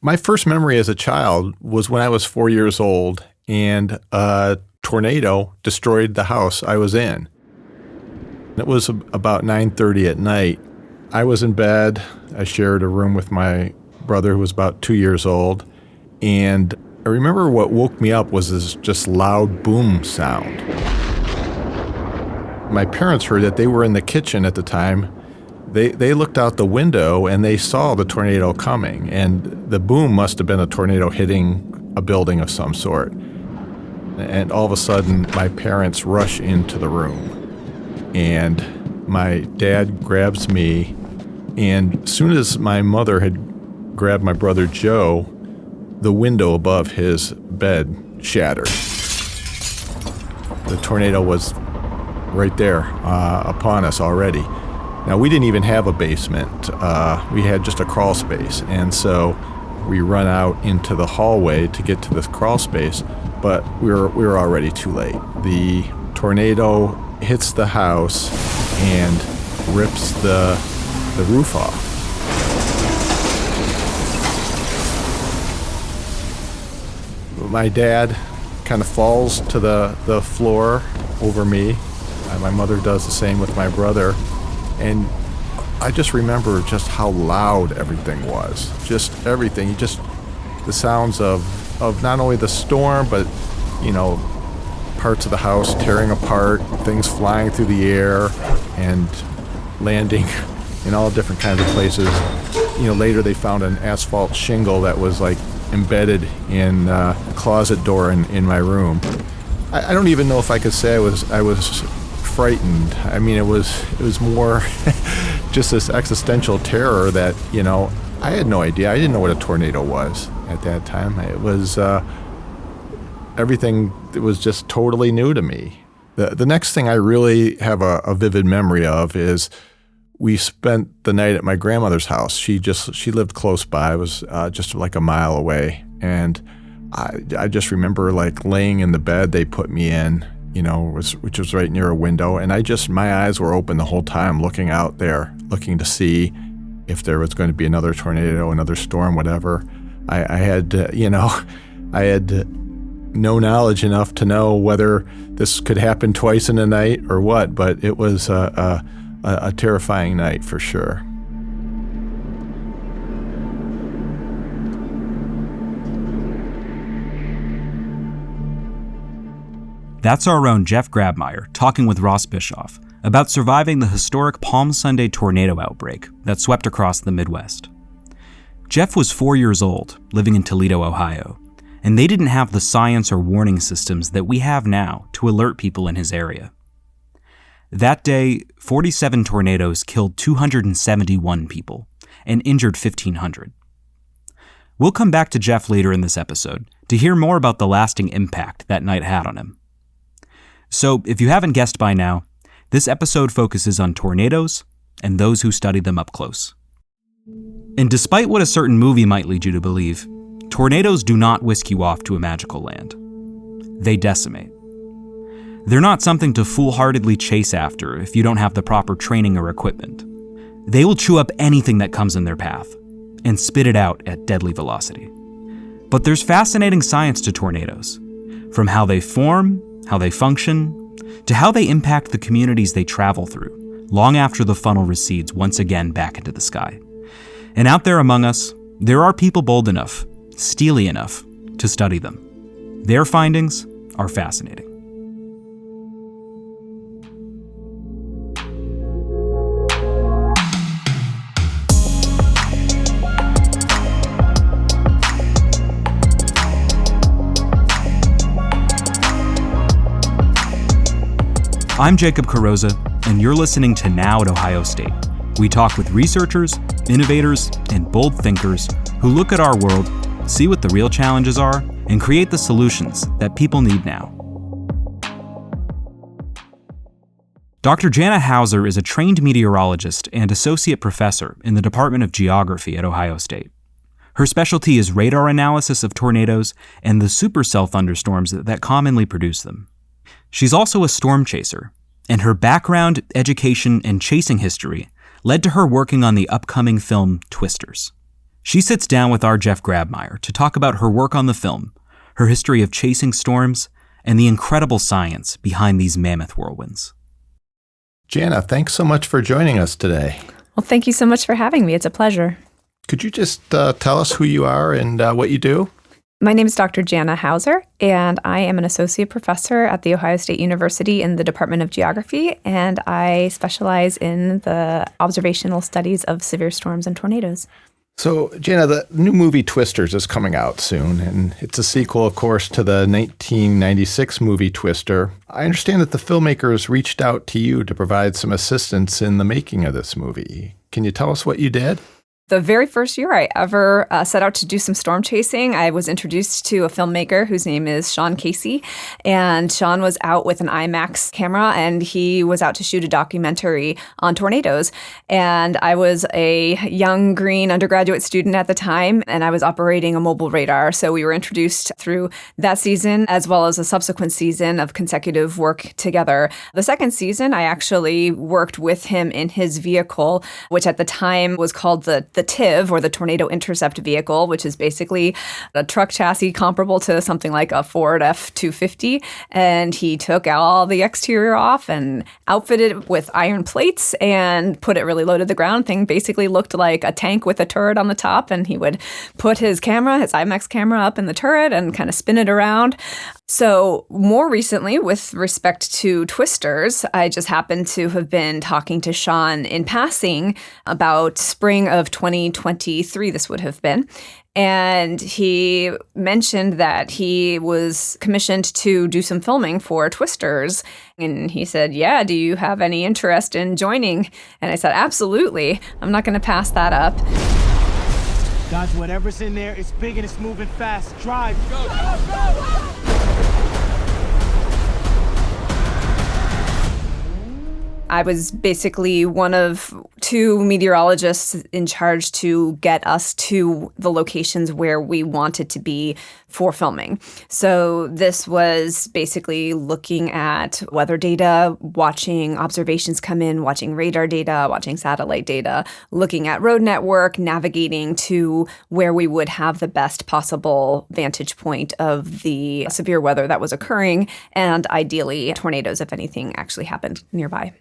My first memory as a child was when I was 4 years old and a tornado destroyed the house I was in. It was about 9:30 at night. I was in bed. I shared a room with my brother who was about 2 years old. And I remember what woke me up was this just loud boom sound. My parents heard it. They were in the kitchen at the time. They looked out the window and they saw the tornado coming, and the boom must have been a tornado hitting a building of some sort. And all of a sudden, my parents rush into the room, and my dad grabs me, and as soon as my mother had grabbed my brother Joe, the window above his bed shattered. The tornado was right there upon us already. Now, we didn't even have a basement. We had just a crawl space. And so we run out into the hallway to get to this crawl space, but we were already too late. The tornado hits the house and rips the roof off. My dad kind of falls to the floor over me. My mother does the same with my brother. And I just remember just how loud everything was. Just everything. The sounds of not only the storm, but, parts of the house tearing apart, things flying through the air and landing in all different kinds of places. Later they found an asphalt shingle that was like embedded in a closet door in my room. I don't even know if I could say I was frightened. I mean, it was more just this existential terror that, I had no idea. I didn't know what a tornado was at that time. It was everything that was just totally new to me. The next thing I really have a vivid memory of is we spent the night at my grandmother's house. She lived close by. It was just like a mile away. And I just remember like laying in the bed they put me in, which was right near a window. And my eyes were open the whole time, looking out there, looking to see if there was going to be another tornado, another storm, whatever. I had no knowledge enough to know whether this could happen twice in a night or what, but it was a terrifying night for sure. That's our own Jeff Grabmeyer talking with Ross Bischoff about surviving the historic Palm Sunday tornado outbreak that swept across the Midwest. Jeff was 4 years old, living in Toledo, Ohio, and they didn't have the science or warning systems that we have now to alert people in his area. That day, 47 tornadoes killed 271 people and injured 1,500. We'll come back to Jeff later in this episode to hear more about the lasting impact that night had on him. So, if you haven't guessed by now, this episode focuses on tornadoes and those who study them up close. And despite what a certain movie might lead you to believe, tornadoes do not whisk you off to a magical land. They decimate. They're not something to foolhardily chase after if you don't have the proper training or equipment. They will chew up anything that comes in their path and spit it out at deadly velocity. But there's fascinating science to tornadoes, from how they form, how they function, to how they impact the communities they travel through, long after the funnel recedes once again back into the sky. And out there among us, there are people bold enough, steely enough, to study them. Their findings are fascinating. I'm Jacob Carrozza, and you're listening to Now at Ohio State. We talk with researchers, innovators, and bold thinkers who look at our world, see what the real challenges are, and create the solutions that people need now. Dr. Jana Hauser is a trained meteorologist and associate professor in the Department of Geography at Ohio State. Her specialty is radar analysis of tornadoes and the supercell thunderstorms that commonly produce them. She's also a storm chaser, and her background, education, and chasing history led to her working on the upcoming film Twisters. She sits down with our Jeff Grabmeier to talk about her work on the film, her history of chasing storms, and the incredible science behind these mammoth whirlwinds. Jana, thanks so much for joining us today. Well, thank you so much for having me. It's a pleasure. Could you just tell us who you are and what you do? My name is Dr. Jana Hauser, and I am an associate professor at The Ohio State University in the Department of Geography, and I specialize in the observational studies of severe storms and tornadoes. So, Jana, the new movie Twisters is coming out soon, and it's a sequel, of course, to the 1996 movie Twister. I understand that the filmmakers reached out to you to provide some assistance in the making of this movie. Can you tell us what you did? The very first year I ever set out to do some storm chasing, I was introduced to a filmmaker whose name is Sean Casey. And Sean was out with an IMAX camera, and he was out to shoot a documentary on tornadoes. And I was a young green undergraduate student at the time, and I was operating a mobile radar. So we were introduced through that season, as well as a subsequent season of consecutive work together. The second season, I actually worked with him in his vehicle, which at the time was called the TIV, or the Tornado Intercept Vehicle, which is basically a truck chassis comparable to something like a Ford F-250. And he took all the exterior off and outfitted it with iron plates and put it really low to the ground. Thing basically looked like a tank with a turret on the top. And he would put his camera, his IMAX camera, up in the turret and kind of spin it around. So more recently, with respect to Twisters, I just happened to have been talking to Sean in passing about spring of 2023, this would have been. And he mentioned that he was commissioned to do some filming for Twisters. And he said, yeah, do you have any interest in joining? And I said, absolutely. I'm not going to pass that up. Dodge whatever's in there. It's big and it's moving fast. Drive. Go, go, go! I was basically one of two meteorologists in charge to get us to the locations where we wanted to be for filming. So this was basically looking at weather data, watching observations come in, watching radar data, watching satellite data, looking at road network, navigating to where we would have the best possible vantage point of the severe weather that was occurring, and ideally tornadoes if anything actually happened nearby.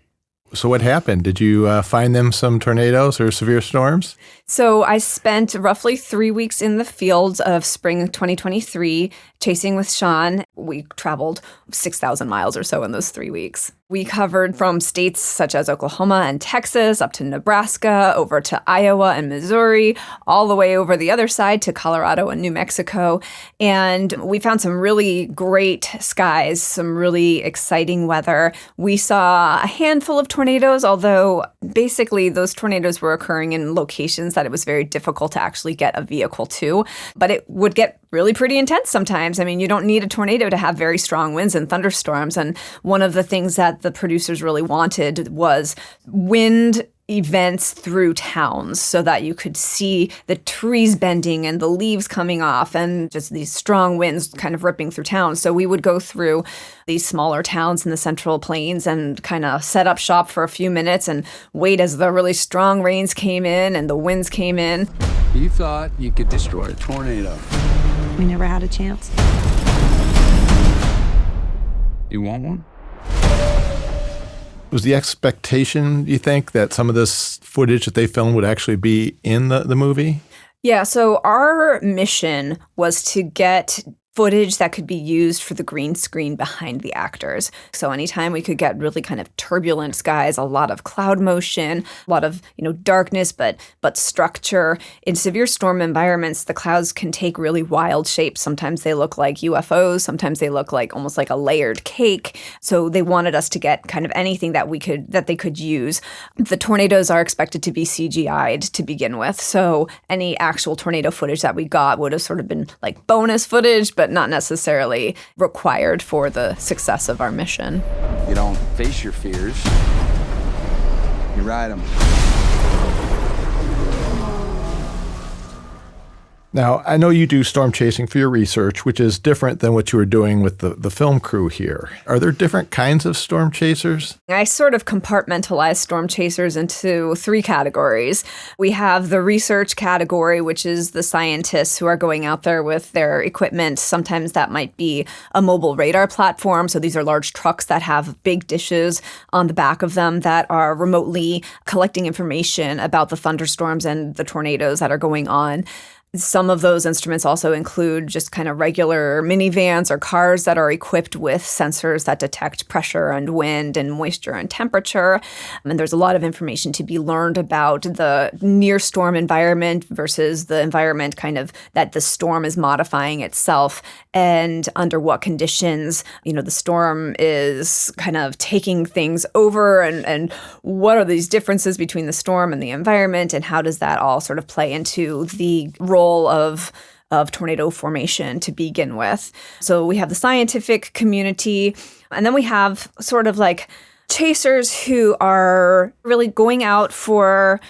So what happened? Did you find them some tornadoes or severe storms? So I spent roughly 3 weeks in the field of spring 2023 chasing with Sean. We traveled 6,000 miles or so in those 3 weeks. We covered from states such as Oklahoma and Texas up to Nebraska, over to Iowa and Missouri, all the way over the other side to Colorado and New Mexico. And we found some really great skies, some really exciting weather. We saw a handful of tornadoes, although basically those tornadoes were occurring in locations that it was very difficult to actually get a vehicle to. But it would get really pretty intense sometimes. I mean, you don't need a tornado to have very strong winds and thunderstorms. And one of the things that the producers really wanted was wind events through towns so that you could see the trees bending and the leaves coming off and just these strong winds kind of ripping through towns. So we would go through these smaller towns in the Central Plains and kind of set up shop for a few minutes and wait as the really strong rains came in and the winds came in. You thought you could destroy a tornado. We never had a chance. You want one? Was the expectation, you think, that some of this footage that they filmed would actually be in the movie? Yeah, so our mission was to get footage that could be used for the green screen behind the actors. So anytime we could get really kind of turbulent skies, a lot of cloud motion, a lot of, darkness, but structure. In severe storm environments, the clouds can take really wild shapes. Sometimes they look like UFOs. Sometimes they look like almost like a layered cake. So they wanted us to get kind of anything that they could use. The tornadoes are expected to be CGI'd to begin with. So any actual tornado footage that we got would have sort of been like bonus footage, but not necessarily required for the success of our mission. You don't face your fears. You ride them. Now, I know you do storm chasing for your research, which is different than what you were doing with the film crew here. Are there different kinds of storm chasers? I sort of compartmentalize storm chasers into three categories. We have the research category, which is the scientists who are going out there with their equipment. Sometimes that might be a mobile radar platform. So these are large trucks that have big dishes on the back of them that are remotely collecting information about the thunderstorms and the tornadoes that are going on. Some of those instruments also include just kind of regular minivans or cars that are equipped with sensors that detect pressure and wind and moisture and temperature. And there's a lot of information to be learned about the near storm environment versus the environment kind of that the storm is modifying itself, and under what conditions, the storm is kind of taking things over, and what are these differences between the storm and the environment, and how does that all sort of play into the role of tornado formation to begin with. So we have the scientific community, and then we have sort of like chasers who are really going out for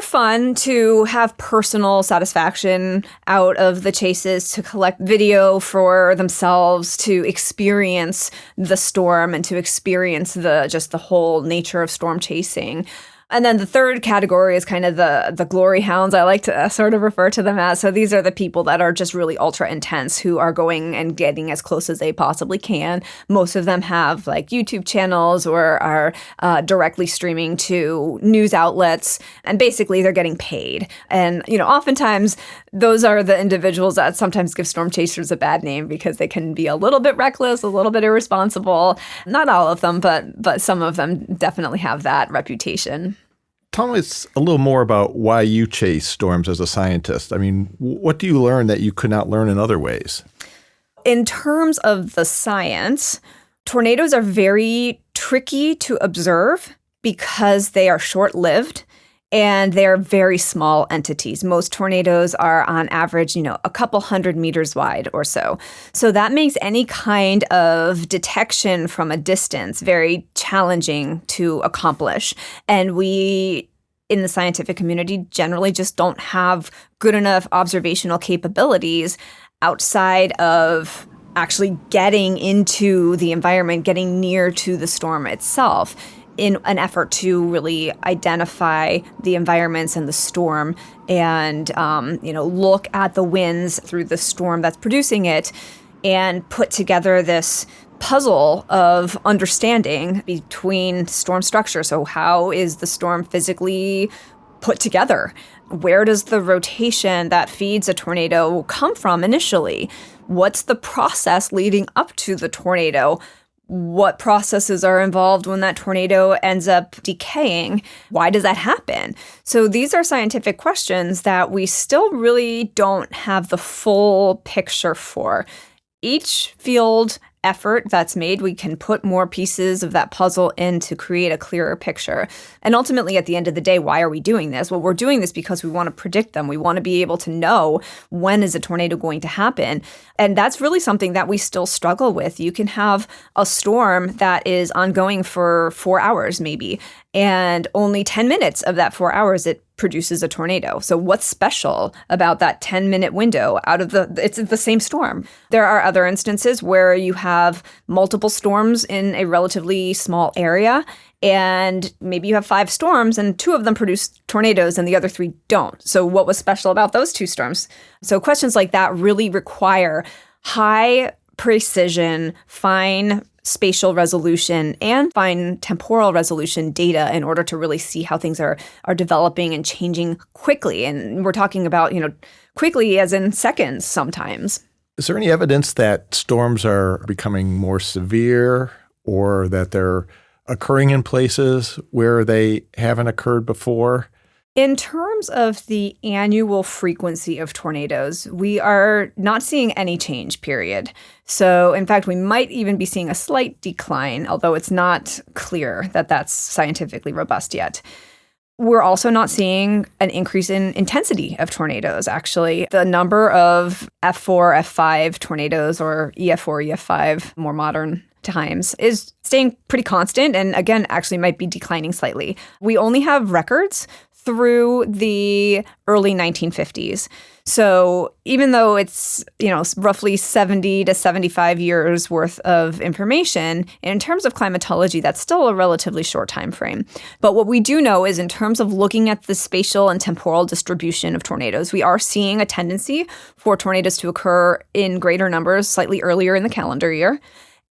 fun, to have personal satisfaction out of the chases, to collect video for themselves, to experience the storm and to experience the whole nature of storm chasing. And then the third category is kind of the glory hounds, I like to sort of refer to them as. So these are the people that are just really ultra intense, who are going and getting as close as they possibly can. Most of them have like YouTube channels or are directly streaming to news outlets, and basically they're getting paid. And, oftentimes those are the individuals that sometimes give storm chasers a bad name because they can be a little bit reckless, a little bit irresponsible. Not all of them, but some of them definitely have that reputation. Tell us a little more about why you chase storms as a scientist. I mean, what do you learn that you could not learn in other ways? In terms of the science, tornadoes are very tricky to observe because they are short-lived and they're very small entities. Most tornadoes are on average, a couple 100 meters wide or so. So that makes any kind of detection from a distance very challenging to accomplish. And we, in the scientific community, generally just don't have good enough observational capabilities outside of actually getting into the environment, getting near to the storm itself, in an effort to really identify the environments and the storm and, look at the winds through the storm that's producing it and put together this puzzle of understanding between storm structure. So how is the storm physically put together? Where does the rotation that feeds a tornado come from initially? What's the process leading up to the tornado? What processes are involved when that tornado ends up decaying? Why does that happen? So these are scientific questions that we still really don't have the full picture for. Each field effort that's made, we can put more pieces of that puzzle in to create a clearer picture. And ultimately, at the end of the day, why are we doing this? Well, we're doing this because we want to predict them. We want to be able to know when is a tornado going to happen. And that's really something that we still struggle with. You can have a storm that is ongoing for 4 hours maybe, and only 10 minutes of that 4 hours it produces a tornado. So what's special about that 10-minute window it's the same storm? There are other instances where you have multiple storms in a relatively small area, and maybe you have 5 storms and 2 of them produce tornadoes and the other 3 don't. So what was special about those 2 storms? So questions like that really require high precision, fine spatial resolution, and fine temporal resolution data in order to really see how things are developing and changing quickly. And we're talking about, quickly as in seconds sometimes. Is there any evidence that storms are becoming more severe, or that they're occurring in places where they haven't occurred before? In terms of the annual frequency of tornadoes, we are not seeing any change, period. So, in fact, we might even be seeing a slight decline, although it's not clear that that's scientifically robust yet. We're also not seeing an increase in intensity of tornadoes, actually. The number of F4, F5 tornadoes, or EF4, EF5, more modern times, is staying pretty constant and, again, actually might be declining slightly. We only have records through the early 1950s. So even though it's, roughly 70 to 75 years worth of information, in terms of climatology, that's still a relatively short time frame. But what we do know is in terms of looking at the spatial and temporal distribution of tornadoes, we are seeing a tendency for tornadoes to occur in greater numbers slightly earlier in the calendar year.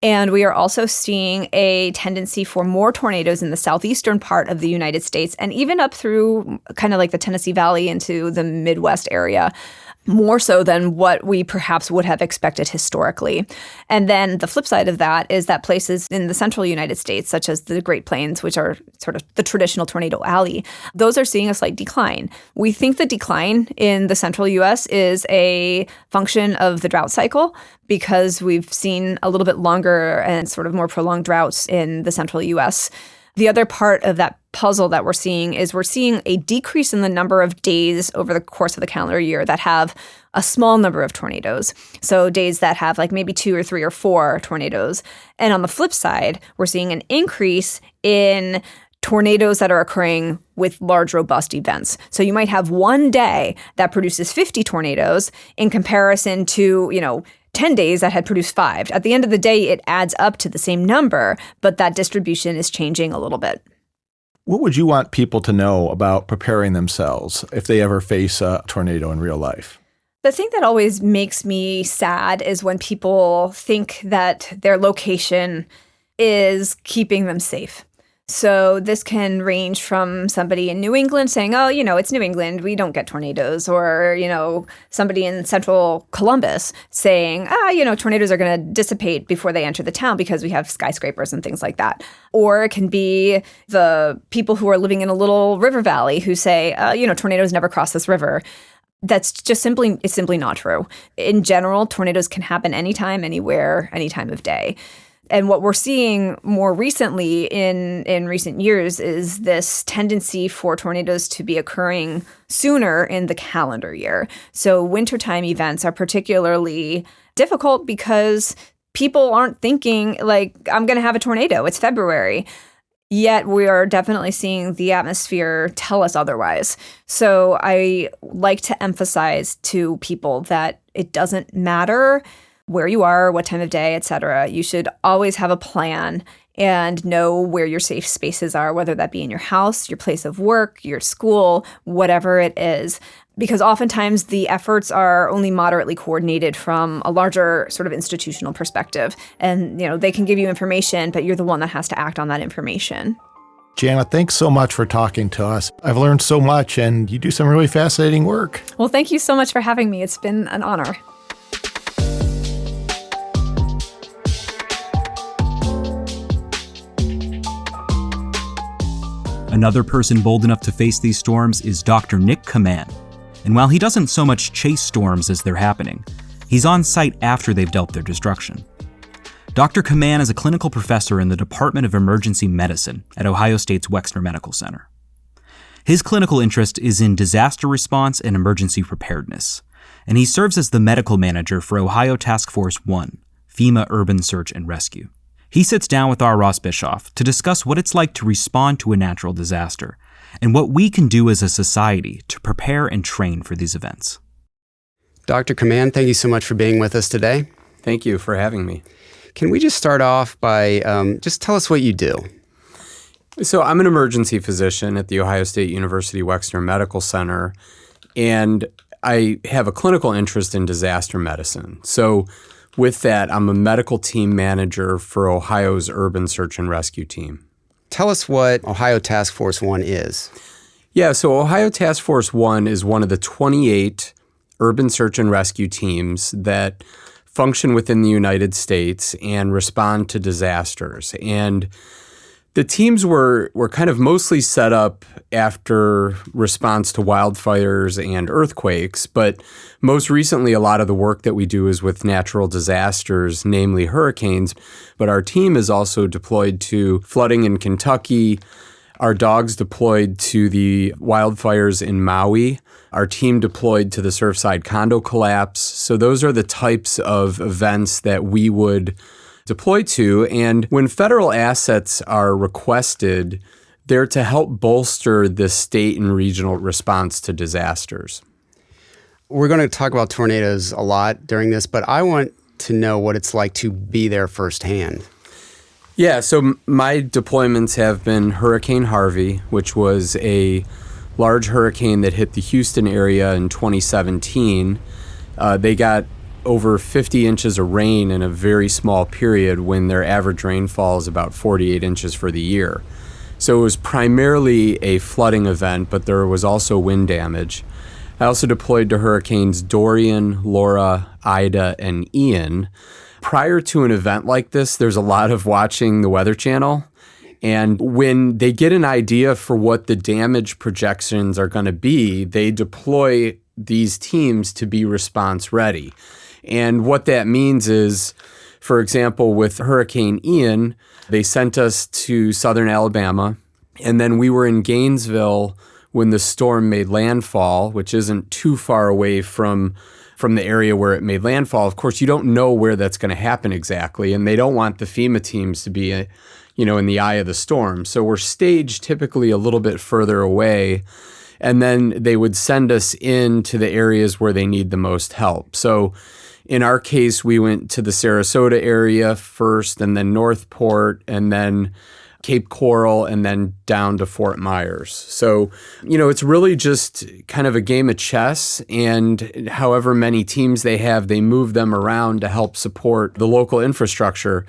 And we are also seeing a tendency for more tornadoes in the southeastern part of the United States and even up through kind of like the Tennessee Valley into the Midwest area, more so than what we perhaps would have expected historically. And then the flip side of that is that places in the central United States, such as the Great Plains, which are sort of the traditional tornado alley, those are seeing a slight decline. We think the decline in the central U.S. is a function of the drought cycle because we've seen a little bit longer and sort of more prolonged droughts in the central U.S. The other part of that puzzle that we're seeing a decrease in the number of days over the course of the calendar year that have a small number of tornadoes. So days that have like maybe 2 or 3 or 4 tornadoes. And on the flip side, we're seeing an increase in tornadoes that are occurring with large, robust events. So you might have one day that produces 50 tornadoes in comparison to, 10 days that had produced 5. At the end of the day, it adds up to the same number, but that distribution is changing a little bit. What would you want people to know about preparing themselves if they ever face a tornado in real life? The thing that always makes me sad is when people think that their location is keeping them safe. So this can range from somebody in New England saying, oh, it's New England, we don't get tornadoes. Or, somebody in central Columbus saying, tornadoes are going to dissipate before they enter the town because we have skyscrapers and things like that. Or it can be the people who are living in a little river valley who say, tornadoes never cross this river. That's just simply not true. In general, tornadoes can happen anytime, anywhere, any time of day. And what we're seeing more recently in recent years is this tendency for tornadoes to be occurring sooner in the calendar year. So wintertime events are particularly difficult because people aren't thinking like, I'm going to have a tornado. It's February. Yet we are definitely seeing the atmosphere tell us otherwise. So I like to emphasize to people that it doesn't matter where you are, what time of day, et cetera. You should always have a plan and know where your safe spaces are, whether that be in your house, your place of work, your school, whatever it is. Because oftentimes the efforts are only moderately coordinated from a larger sort of institutional perspective. And, they can give you information, but you're the one that has to act on that information. Jana, thanks so much for talking to us. I've learned so much, and you do some really fascinating work. Well, thank you so much for having me. It's been an honor. Another person bold enough to face these storms is Dr. Nick Kaman. And while he doesn't so much chase storms as they're happening, he's on site after they've dealt their destruction. Dr. Kaman is a clinical professor in the Department of Emergency Medicine at Ohio State's Wexner Medical Center. His clinical interest is in disaster response and emergency preparedness, and he serves as the medical manager for Ohio Task Force 1, FEMA Urban Search and Rescue. He sits down with our Ross Bischoff to discuss what it's like to respond to a natural disaster and what we can do as a society to prepare and train for these events. Dr. Kaman, thank you so much for being with us today. Thank you for having me. Can we just start off by just tell us what you do? So I'm an emergency physician at the Ohio State University Wexner Medical Center, and I have a clinical interest in disaster medicine. So with that, I'm a medical team manager for Ohio's Urban Search and Rescue Team. Tell us what Ohio Task Force 1 is. Yeah, so Ohio Task Force 1 is one of the 28 urban search and rescue teams that function within the United States and respond to disasters. And the teams were kind of mostly set up after response to wildfires and earthquakes, but most recently a lot of the work that we do is with natural disasters, namely hurricanes. But our team is also deployed to flooding in Kentucky. Our dogs deployed to the wildfires in Maui. Our team deployed to the Surfside condo collapse. So those are the types of events that we would deploy to. And when federal assets are requested, They're to help bolster the state and regional response to disasters. We're going to talk about tornadoes a lot during this, but I want to know what it's like to be there firsthand. Yeah, so my deployments have been Hurricane Harvey, which was a large hurricane that hit the Houston area in 2017. They got over 50 inches of rain in a very small period when their average rainfall is about 48 inches for the year. So it was primarily a flooding event, but there was also wind damage. I also deployed to Hurricanes Dorian, Laura, Ida, and Ian. Prior to an event like this, there's a lot of watching the Weather Channel. And when they get an idea for what the damage projections are going to be, they deploy these teams to be response ready. And what that means is, for example, with Hurricane Ian, they sent us to southern Alabama, and then we were in Gainesville when the storm made landfall, which isn't too far away from the area where it made landfall. Of course, you don't know where that's going to happen exactly, and they don't want the FEMA teams to be in the eye of the storm. So we're staged typically a little bit further away, and then they would send us into the areas where they need the most help. So in our case, we went to the Sarasota area first, and then Northport, and then Cape Coral, and then down to Fort Myers. So, it's really just kind of a game of chess, and however many teams they have, they move them around to help support the local infrastructure.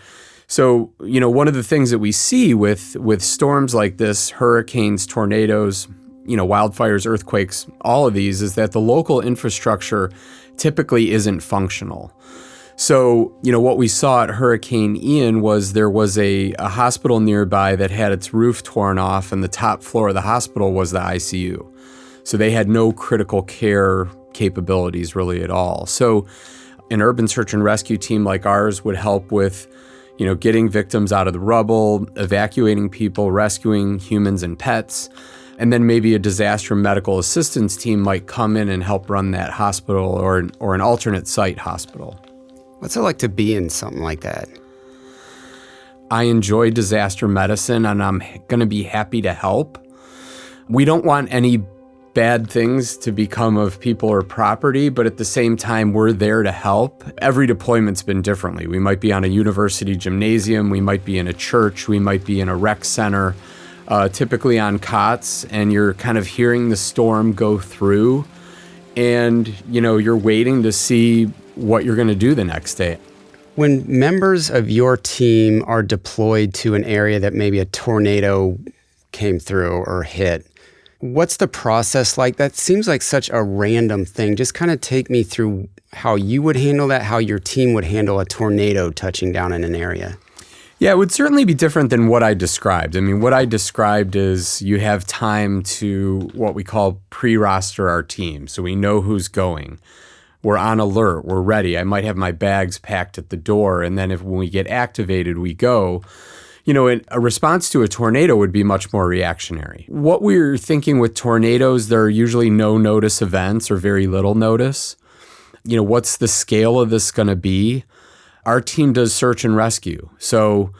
So, one of the things that we see with storms like this, hurricanes, tornadoes, wildfires, earthquakes, all of these, is that the local infrastructure typically isn't functional. So, what we saw at Hurricane Ian was there was a hospital nearby that had its roof torn off, and the top floor of the hospital was the ICU. So they had no critical care capabilities really at all. So an urban search and rescue team like ours would help with, getting victims out of the rubble, evacuating people, rescuing humans and pets. And then maybe a disaster medical assistance team might come in and help run that hospital or an alternate site hospital. What's it like to be in something like that? I enjoy disaster medicine, and I'm going to be happy to help. We don't want any bad things to become of people or property, but at the same time, we're there to help. Every deployment's been differently. We might be on a university gymnasium, we might be in a church, we might be in a rec center, typically on cots, and you're kind of hearing the storm go through, and you're waiting to see what you're going to do the next day. When members of your team are deployed to an area that maybe a tornado came through or hit, what's the process like? That seems like such a random thing. Just kind of take me through how you would handle that, how your team would handle a tornado touching down in an area. Yeah, it would certainly be different than what I described. I mean, what I described is you have time to what we call pre-roster our team. So we know who's going. We're on alert. We're ready. I might have my bags packed at the door. And then when we get activated, we go. A response to a tornado would be much more reactionary. What we're thinking with tornadoes, there are usually no notice events or very little notice. What's the scale of this going to be? Our team does search and rescue. So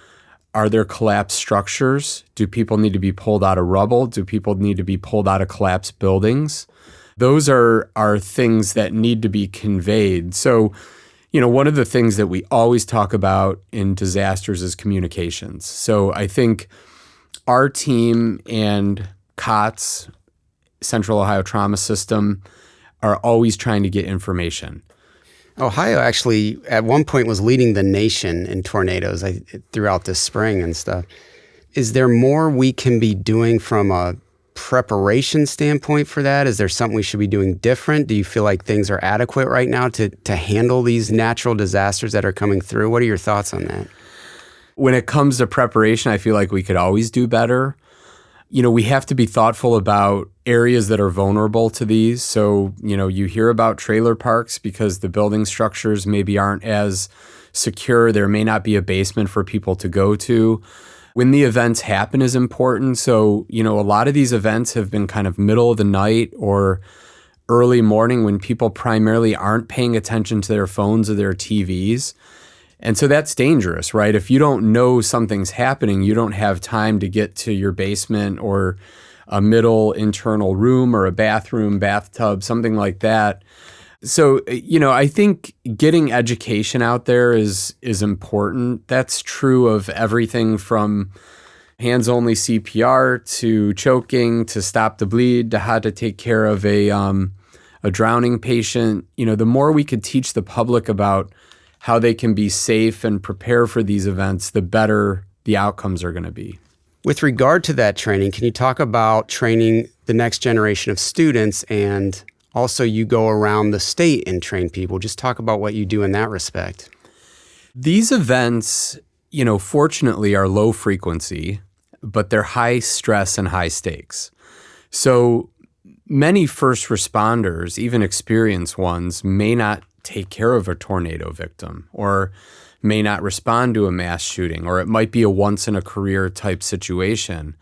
are there collapsed structures? Do people need to be pulled out of rubble? Do people need to be pulled out of collapsed buildings? Those are things that need to be conveyed. So, one of the things that we always talk about in disasters is communications. So I think our team and COTS, Central Ohio Trauma System, are always trying to get information. Ohio actually at one point was leading the nation in tornadoes throughout this spring and stuff. Is there more we can be doing from a preparation standpoint for that? Is there something we should be doing different? Do you feel like things are adequate right now to handle these natural disasters that are coming through? What are your thoughts on that? When it comes to preparation, I feel like we could always do better. We have to be thoughtful about areas that are vulnerable to these. So, you hear about trailer parks because the building structures maybe aren't as secure. There may not be a basement for people to go to. When the events happen is important. So, a lot of these events have been kind of middle of the night or early morning when people primarily aren't paying attention to their phones or their TVs. And so that's dangerous, right? If you don't know something's happening, you don't have time to get to your basement or a middle internal room or a bathroom, bathtub, something like that. So, I think getting education out there is important. That's true of everything from hands-only CPR to choking to stop the bleed to how to take care of a drowning patient. The more we could teach the public about how they can be safe and prepare for these events, the better the outcomes are going to be. With regard to that training, can you talk about training the next generation of students, and also you go around the state and train people? Just talk about what you do in that respect. These events, fortunately are low frequency, but they're high stress and high stakes. So many first responders, even experienced ones, may not take care of a tornado victim or may not respond to a mass shooting, or it might be a once-in-a-career type situation.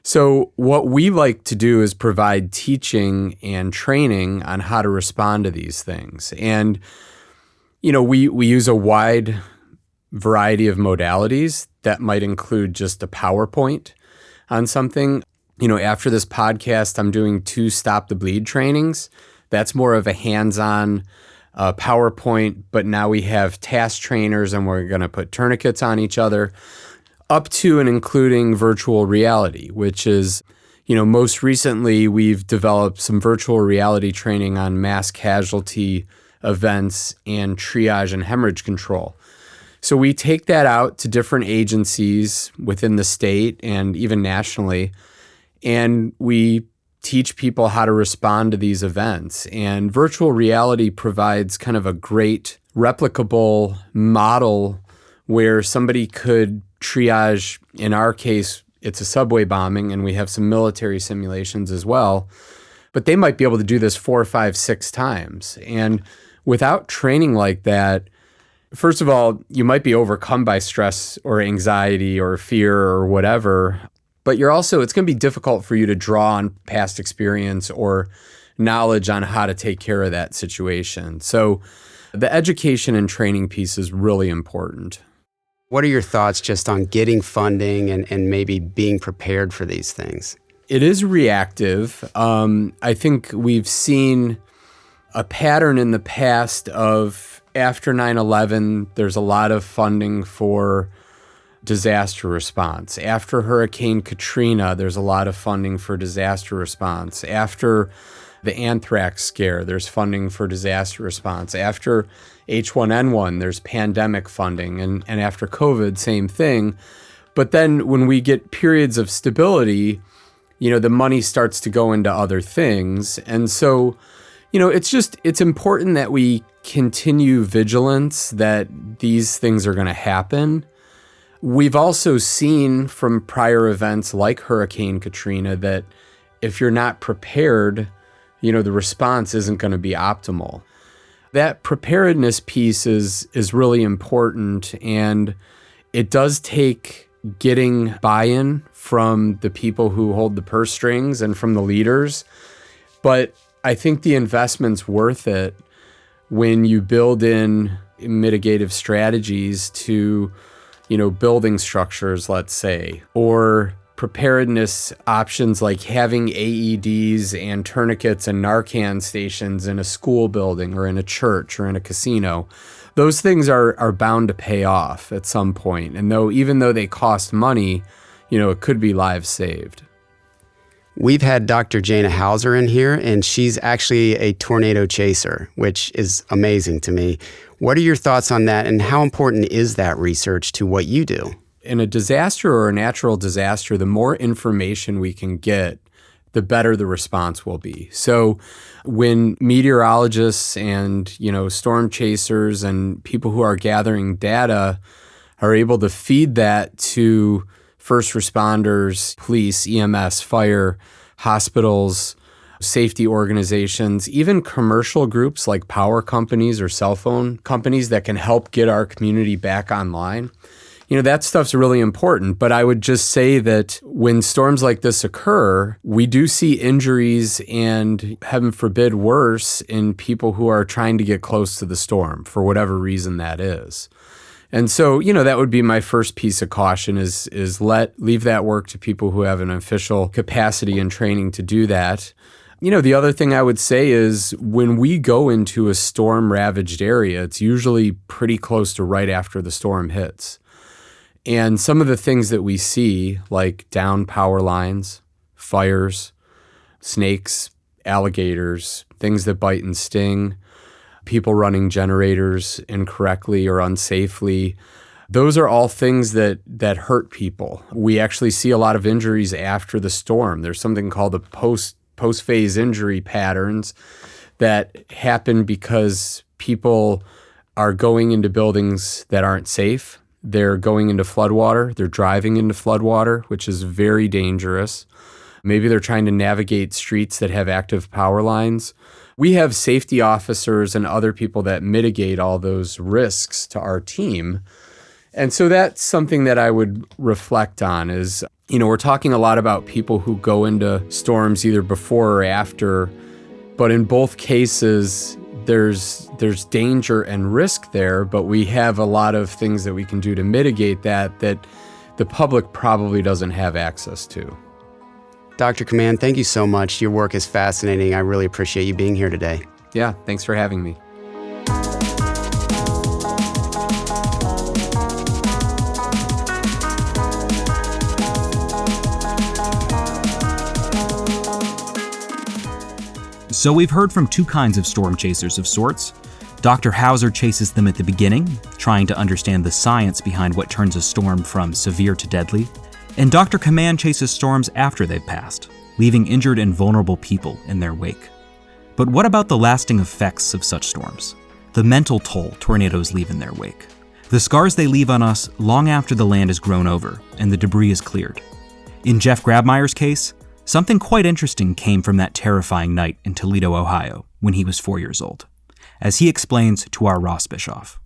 So what we like to do is provide teaching and training on how to respond to these things. And, we use a wide variety of modalities that might include just a PowerPoint on something. After this podcast, I'm doing 2 Stop the Bleed trainings. That's more of a hands-on PowerPoint, but now we have task trainers and we're going to put tourniquets on each other, up to and including virtual reality, which is, most recently we've developed some virtual reality training on mass casualty events and triage and hemorrhage control. So we take that out to different agencies within the state and even nationally, and we teach people how to respond to these events. And virtual reality provides kind of a great replicable model where somebody could triage. In our case, it's a subway bombing, and we have some military simulations as well. But they might be able to do this 4, 5, 6 times. And without training like that, first of all, you might be overcome by stress or anxiety or fear or whatever. But it's going to be difficult for you to draw on past experience or knowledge on how to take care of that situation. So the education and training piece is really important. What are your thoughts just on getting funding and maybe being prepared for these things? It is reactive. I think we've seen a pattern in the past of after 9/11, there's a lot of funding for disaster response. After Hurricane Katrina, there's a lot of funding for disaster response. After the anthrax scare, there's funding for disaster response. After H1N1, there's pandemic funding. And after COVID, same thing. But then when we get periods of stability, the money starts to go into other things. And so, it's important that we continue vigilance that these things are going to happen. We've also seen from prior events like Hurricane Katrina that if you're not prepared, the response isn't going to be optimal. That preparedness piece is really important, and it does take getting buy-in from the people who hold the purse strings and from the leaders. But I think the investment's worth it when you build in mitigative strategies to building structures, let's say, or preparedness options like having AEDs and tourniquets and Narcan stations in a school building or in a church or in a casino. Those things are bound to pay off at some point. And even though they cost money, it could be lives saved. We've had Dr. Jana Hauser in here, and she's actually a tornado chaser, which is amazing to me. What are your thoughts on that, and how important is that research to what you do? In a disaster or a natural disaster, the more information we can get, the better the response will be. So when meteorologists and, storm chasers and people who are gathering data are able to feed that to first responders, police, EMS, fire, hospitals, safety organizations, even commercial groups like power companies or cell phone companies that can help get our community back online. That stuff's really important. But I would just say that when storms like this occur, we do see injuries and, heaven forbid, worse in people who are trying to get close to the storm for whatever reason that is. And so, that would be my first piece of caution is leave that work to people who have an official capacity and training to do that. The other thing I would say is when we go into a storm-ravaged area, it's usually pretty close to right after the storm hits. And some of the things that we see, like down power lines, fires, snakes, alligators, things that bite and sting, people running generators incorrectly or unsafely, those are all things that hurt people. We actually see a lot of injuries after the storm. There's something called the post-phase injury patterns that happen because people are going into buildings that aren't safe. They're going into floodwater. They're driving into floodwater, which is very dangerous. Maybe they're trying to navigate streets that have active power lines. We have safety officers and other people that mitigate all those risks to our team. And so that's something that I would reflect on is, we're talking a lot about people who go into storms either before or after, but in both cases, there's danger and risk there, but we have a lot of things that we can do to mitigate that the public probably doesn't have access to. Dr. Command, thank you so much. Your work is fascinating. I really appreciate you being here today. Yeah, thanks for having me. So we've heard from two kinds of storm chasers of sorts. Dr. Hauser chases them at the beginning, trying to understand the science behind what turns a storm from severe to deadly. And Dr. Command chases storms after they've passed, leaving injured and vulnerable people in their wake. But what about the lasting effects of such storms? The mental toll tornadoes leave in their wake. The scars they leave on us long after the land is grown over and the debris is cleared. In Jeff Grabmeyer's case, something quite interesting came from that terrifying night in Toledo, Ohio, when he was 4 years old, as he explains to our Ross Bischoff.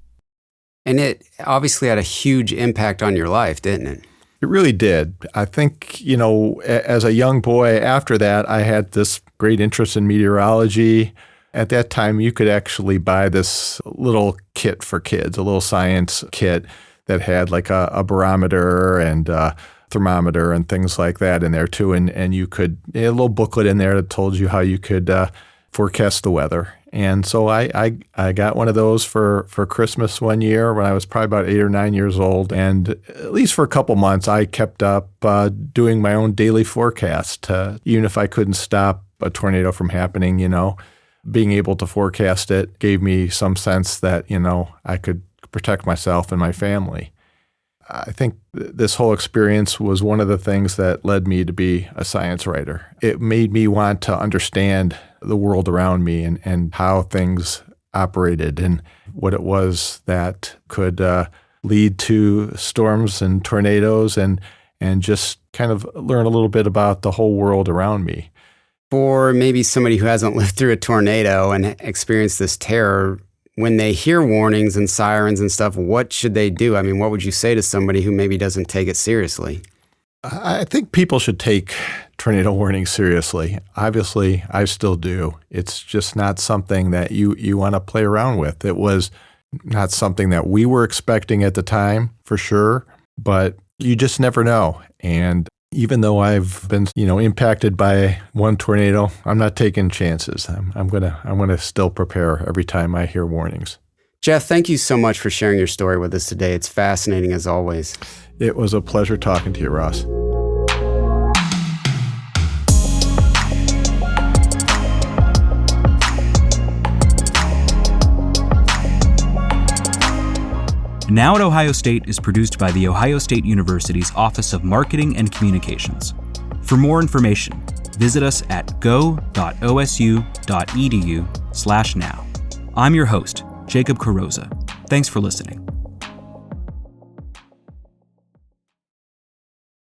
And it obviously had a huge impact on your life, didn't it? It really did. I think, as a young boy after that, I had this great interest in meteorology. At that time, you could actually buy this little kit for kids, a little science kit that had like a barometer and a thermometer and things like that in there too. And you could, a little booklet in there that told you how you could forecast the weather. And so I got one of those for Christmas one year when I was probably about 8 or 9 years old. And at least for a couple months, I kept up doing my own daily forecast. Even if I couldn't stop a tornado from happening, being able to forecast it gave me some sense that, I could protect myself and my family. I think this whole experience was one of the things that led me to be a science writer. It made me want to understand the world around me and how things operated and what it was that could lead to storms and tornadoes and just kind of learn a little bit about the whole world around me. For maybe somebody who hasn't lived through a tornado and experienced this terror, when they hear warnings and sirens and stuff, what should they do? I mean, what would you say to somebody who maybe doesn't take it seriously? I think people should take tornado warnings seriously. Obviously, I still do. It's just not something that you want to play around with. It was not something that we were expecting at the time, for sure, but you just never know. And even though I've been, impacted by one tornado, I'm not taking chances. I'm gonna still prepare every time I hear warnings. Jeff, thank you so much for sharing your story with us today. It's fascinating as always. It was a pleasure talking to you, Ross. Now at Ohio State is produced by the Ohio State University's Office of Marketing and Communications. For more information, visit us at go.osu.edu/now. I'm your host, Jacob Carosa. Thanks for listening.